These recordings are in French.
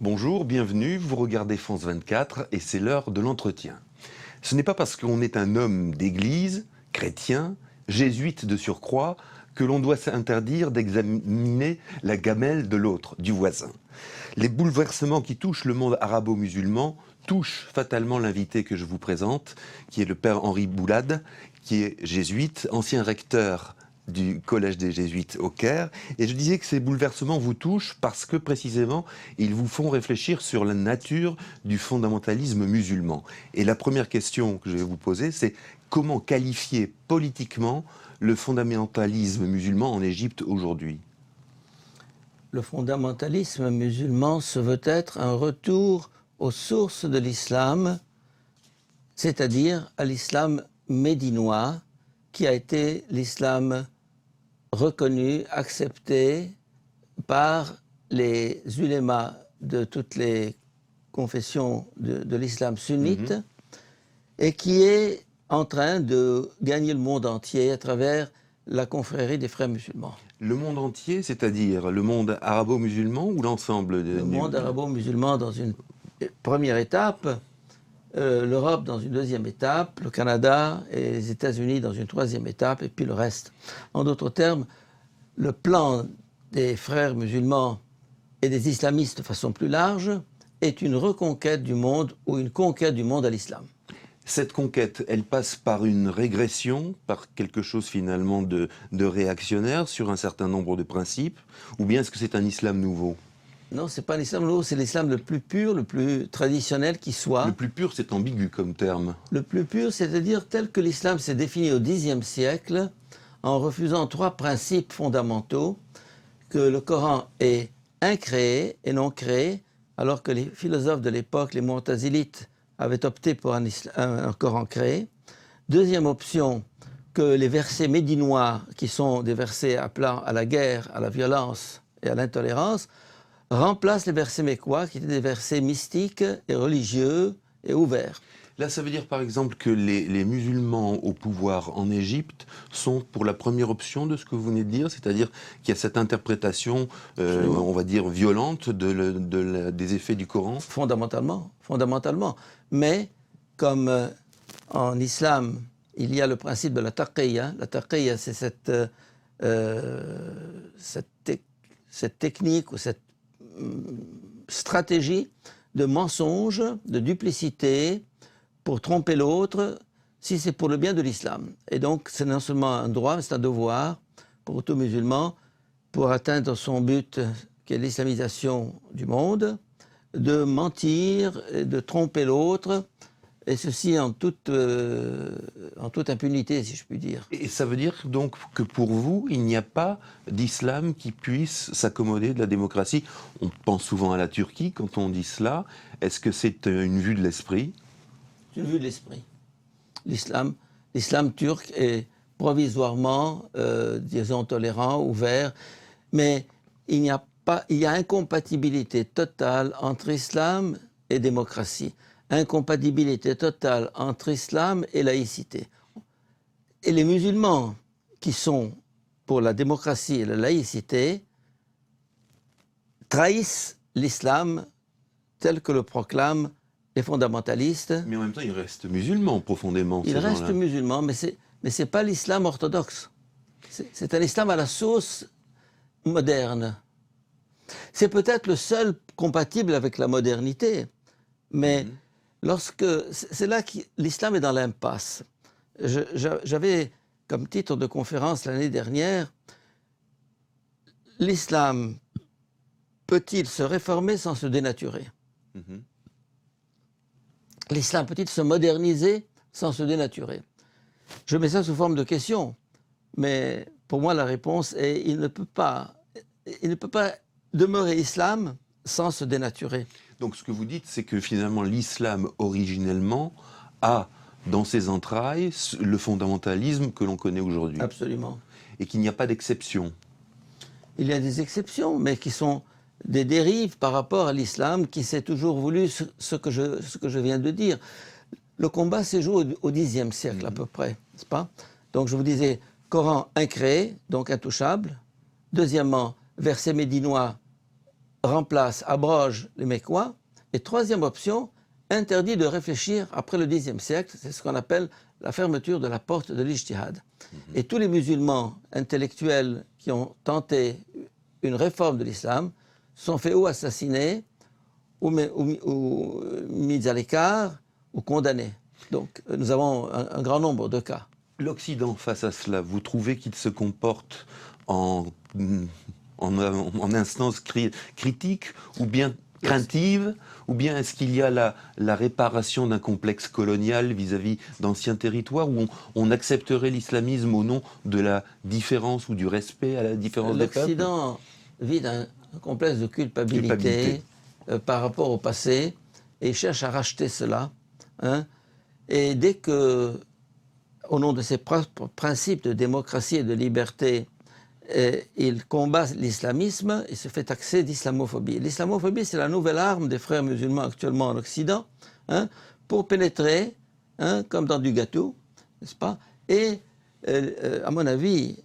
Bonjour, bienvenue, vous regardez France 24 et c'est l'heure de l'entretien. Ce n'est pas parce qu'on est un homme d'église, chrétien, jésuite de surcroît, que l'on doit s'interdire d'examiner la gamelle de l'autre, du voisin. Les bouleversements qui touchent le monde arabo-musulman touchent fatalement l'invité que je vous présente, qui est le père Henri Boulade, qui est jésuite, ancien recteur du Collège des Jésuites au Caire. Et je disais que ces bouleversements vous touchent parce que, précisément, ils vous font réfléchir sur la nature du fondamentalisme musulman. Et la première question que je vais vous poser, c'est comment qualifier politiquement le fondamentalisme musulman en Égypte aujourd'hui? Le fondamentalisme musulman se veut être un retour aux sources de l'islam, c'est-à-dire à l'islam médinois, qui a été l'islam reconnu, accepté par les ulémas de toutes les confessions de l'islam sunnite, et qui est en train de gagner le monde entier à travers la confrérie des frères musulmans. Le monde entier, c'est-à-dire le monde arabo-musulman ou l'ensemble Le monde arabo-musulman dans une première étape, l'Europe dans une deuxième étape, le Canada et les États-Unis dans une troisième étape, et puis le reste. En d'autres termes, le plan des frères musulmans et des islamistes de façon plus large est une reconquête du monde ou une conquête du monde à l'islam. Cette conquête, elle passe par une régression, par quelque chose finalement de réactionnaire sur un certain nombre de principes, ou bien est-ce que c'est un islam nouveau? Non, ce n'est pas l'islam nouveau, c'est l'islam le plus pur, le plus traditionnel qui soit. Le plus pur, c'est ambigu comme terme. Le plus pur, c'est-à-dire tel que l'islam s'est défini au Xe siècle, en refusant trois principes fondamentaux, que le Coran est incréé et non créé, alors que les philosophes de l'époque, les Mu'tazilites, avaient opté pour un Coran créé. Deuxième option, que les versets médinois, qui sont des versets appelant à la guerre, à la violence et à l'intolérance, remplacent les versets mécois, qui étaient des versets mystiques et religieux et ouverts. Là, ça veut dire par exemple que les musulmans au pouvoir en Égypte sont pour la première option de ce que vous venez de dire, c'est-à-dire qu'il y a cette interprétation, on va dire, violente des effets du Coran? Fondamentalement. Mais comme en islam, il y a le principe de la taqiyya. La taqiyya, c'est cette technique ou cette stratégie de mensonge, de duplicité, pour tromper l'autre, si c'est pour le bien de l'islam. Et donc, c'est non seulement un droit, mais c'est un devoir pour tout musulman, pour atteindre son but, qui est l'islamisation du monde, de mentir, et de tromper l'autre, et ceci en toute impunité, si je puis dire. Et ça veut dire donc que pour vous, il n'y a pas d'islam qui puisse s'accommoder de la démocratie? On pense souvent à la Turquie quand on dit cela. Est-ce que c'est une vue de l'esprit? C'est une vue de l'esprit. L'islam turc est provisoirement, disons, tolérant, ouvert, mais il y a incompatibilité totale entre islam et démocratie. Incompatibilité totale entre islam et laïcité. Et les musulmans qui sont pour la démocratie et la laïcité trahissent l'islam tel que le proclament les fondamentalistes. Mais en même temps, ils restent musulmans profondément. Ils restent musulmans, mais c'est pas l'islam orthodoxe. C'est un islam à la sauce moderne. C'est peut-être le seul compatible avec la modernité, mais c'est là que l'islam est dans l'impasse. J'avais comme titre de conférence l'année dernière, l'islam peut-il se réformer sans se dénaturer? L'islam peut-il se moderniser sans se dénaturer? Je mets ça sous forme de question, mais pour moi la réponse est il ne peut pas demeurer islam sans se dénaturer. Donc ce que vous dites, c'est que finalement l'islam originellement a dans ses entrailles le fondamentalisme que l'on connaît aujourd'hui. Absolument. Et qu'il n'y a pas d'exception. Il y a des exceptions, mais qui sont des dérives par rapport à l'islam qui s'est toujours voulu ce que je viens de dire. Le combat s'est joué au Xe siècle à peu près, n'est-ce pas? Donc je vous disais, Coran incréé, donc intouchable. Deuxièmement, versets médinois remplace, abroge les Mécois. Et troisième option, interdit de réfléchir après le Xe siècle. C'est ce qu'on appelle la fermeture de la porte de l'ijtihad. Et tous les musulmans intellectuels qui ont tenté une réforme de l'islam sont faits ou assassinés, ou mis à l'écart, ou condamnés. Donc nous avons un grand nombre de cas. L'Occident, face à cela, vous trouvez qu'il se comporte en instance critique ou bien craintive, ou bien est-ce qu'il y a la réparation d'un complexe colonial vis-à-vis d'anciens territoires où on accepterait l'islamisme au nom de la différence ou du respect à la différence des peuples? L'Occident vit un complexe de culpabilité. Par rapport au passé et cherche à racheter cela. Hein, et dès que, au nom de ses principes de démocratie et de liberté, il combat l'islamisme, il se fait taxer d'islamophobie. L'islamophobie, c'est la nouvelle arme des frères musulmans actuellement en Occident, hein, pour pénétrer, hein, comme dans du gâteau, n'est-ce pas? Et à mon avis,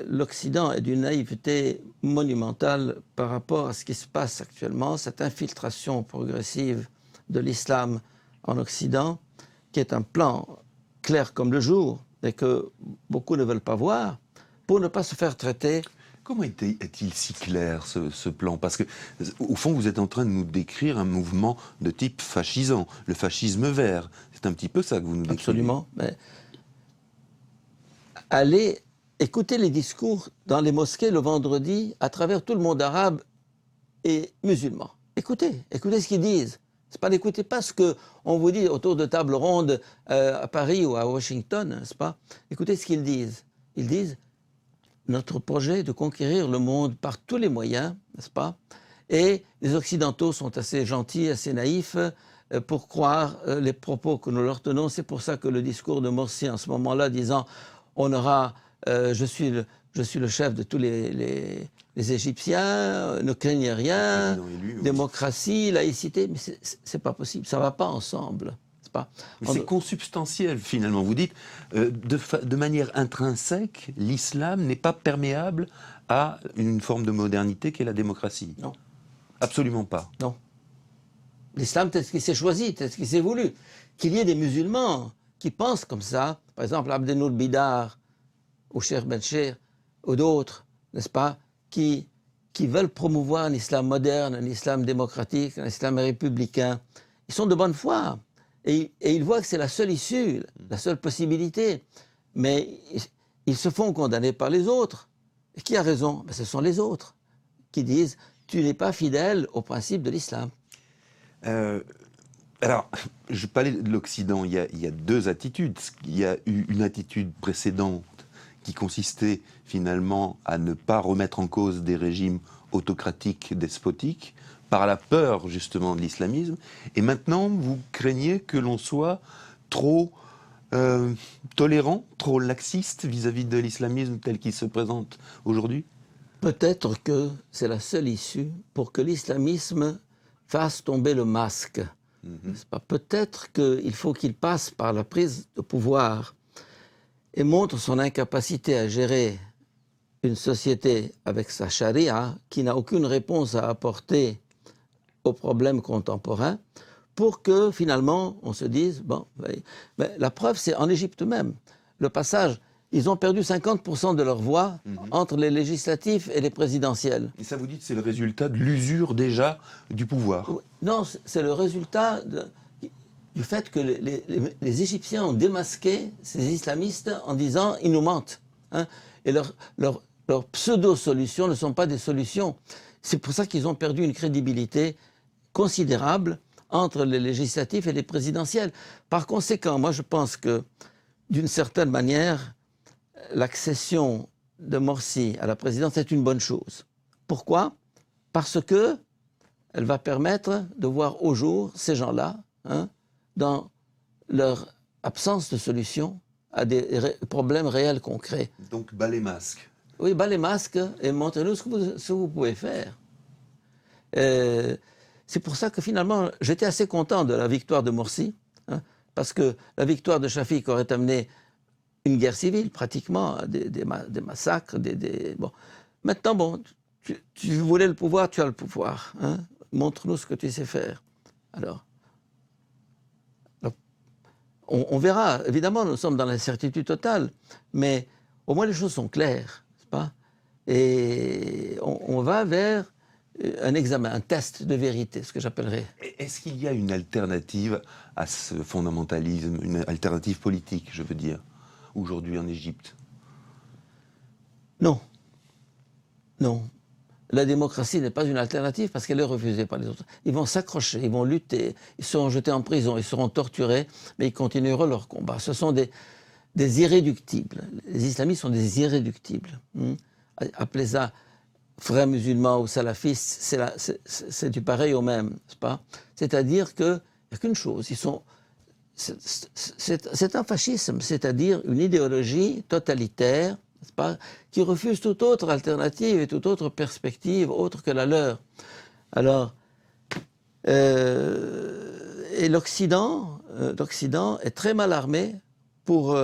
l'Occident est d'une naïveté monumentale par rapport à ce qui se passe actuellement, cette infiltration progressive de l'islam en Occident, qui est un plan clair comme le jour et que beaucoup ne veulent pas voir, pour ne pas se faire traiter. Comment est-il si clair, ce plan? Parce que, au fond, vous êtes en train de nous décrire un mouvement de type fascisant, le fascisme vert. C'est un petit peu ça que vous nous décrivez. Absolument. Mais allez écouter les discours dans les mosquées le vendredi à travers tout le monde arabe et musulman. Écoutez ce qu'ils disent. N'écoutez pas ce qu'on vous dit autour de tables rondes à Paris ou à Washington, n'est-ce pas? Écoutez ce qu'ils disent. Ils disent notre projet est de conquérir le monde par tous les moyens, n'est-ce pas? Et les Occidentaux sont assez gentils, assez naïfs pour croire les propos que nous leur tenons. C'est pour ça que le discours de Morsi en ce moment-là disant on aura, je suis le chef de tous les Égyptiens, ne craignez rien, démocratie, laïcité, mais c'est pas possible, ça va pas ensemble. C'est consubstantiel finalement. Vous dites, de manière intrinsèque, l'islam n'est pas perméable à une forme de modernité qu'est la démocratie. Non. Absolument pas. Non. L'islam tel qu'il s'est choisi, tel qu'il s'est voulu. Qu'il y ait des musulmans qui pensent comme ça, par exemple Abdenour Bidar, ou Cheikh Bencher, ou d'autres, n'est-ce pas, qui veulent promouvoir un islam moderne, un islam démocratique, un islam républicain. Ils sont de bonne foi. Et ils voient que c'est la seule issue, la seule possibilité. Mais ils se font condamner par les autres. Et qui a raison? Ce sont les autres qui disent « tu n'es pas fidèle au principe de l'islam ». Alors, je parlais de l'Occident, il y a deux attitudes. Il y a eu une attitude précédente qui consistait finalement à ne pas remettre en cause des régimes autocratiques, despotiques, par la peur justement de l'islamisme. Et maintenant, vous craignez que l'on soit trop tolérant, trop laxiste vis-à-vis de l'islamisme tel qu'il se présente aujourd'hui? Peut-être que c'est la seule issue pour que l'islamisme fasse tomber le masque. Peut-être qu'il faut qu'il passe par la prise de pouvoir et montre son incapacité à gérer une société avec sa charia qui n'a aucune réponse à apporter aux problèmes contemporains, pour que finalement on se dise, bon, la preuve c'est en Égypte même, le passage, ils ont perdu 50% de leur voix entre les législatifs et les présidentielles. Et ça vous dit que c'est le résultat de l'usure déjà du pouvoir? Non, c'est le résultat du fait que les Égyptiens ont démasqué ces islamistes en disant ils nous mentent. Hein, et leurs pseudo-solutions ne sont pas des solutions. C'est pour ça qu'ils ont perdu une crédibilité considérable entre les législatifs et les présidentielles. Par conséquent, moi je pense que d'une certaine manière, l'accession de Morsi à la présidence est une bonne chose. Pourquoi? Parce que elle va permettre de voir au jour ces gens-là, hein, dans leur absence de solution à des problèmes réels concrets. Donc bas les masques. Oui, bas les masques et montrez-nous ce que vous pouvez faire. C'est pour ça que finalement, j'étais assez content de la victoire de Morsi, hein, parce que la victoire de Shafik aurait amené une guerre civile, pratiquement, des massacres, bon. Maintenant, bon, tu voulais le pouvoir, tu as le pouvoir. Hein? Montre-nous ce que tu sais faire. Alors, on verra. Évidemment, nous sommes dans l'incertitude totale, mais au moins les choses sont claires, n'est-ce pas? Et on va vers un examen, un test de vérité, ce que j'appellerais. Est-ce qu'il y a une alternative à ce fondamentalisme, une alternative politique, je veux dire, aujourd'hui en Égypte? Non. Non. La démocratie n'est pas une alternative parce qu'elle est refusée par les autres. Ils vont s'accrocher, ils vont lutter, ils seront jetés en prison, ils seront torturés, mais ils continueront leur combat. Ce sont des irréductibles. Les islamistes sont des irréductibles. Appelez ça frères musulmans ou salafistes, c'est du pareil au même, n'est-ce pas? C'est-à-dire qu'il n'y a qu'une chose, c'est un fascisme, c'est-à-dire une idéologie totalitaire, n'est-ce pas, qui refuse toute autre alternative et toute autre perspective autre que la leur. Alors, et l'Occident est très mal armé pour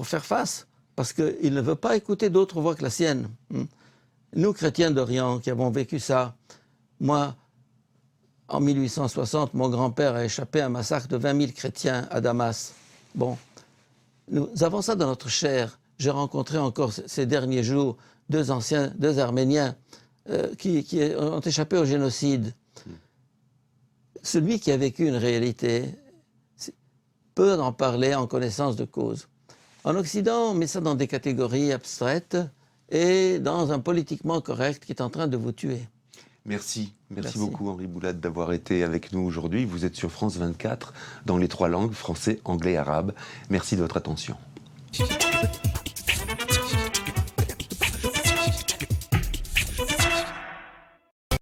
faire face, parce qu'il ne veut pas écouter d'autres voix que la sienne. Nous, chrétiens d'Orient, qui avons vécu ça, moi, en 1860, mon grand-père a échappé à un massacre de 20 000 chrétiens à Damas. Bon, nous avons ça dans notre chair. J'ai rencontré encore ces derniers jours deux Arméniens qui ont échappé au génocide. Celui qui a vécu une réalité peut en parler en connaissance de cause. En Occident, on met ça dans des catégories abstraites et dans un politiquement correct qui est en train de vous tuer. Merci beaucoup Henri Boulade d'avoir été avec nous aujourd'hui. Vous êtes sur France 24 dans les 3 langues, français, anglais, arabe. Merci de votre attention.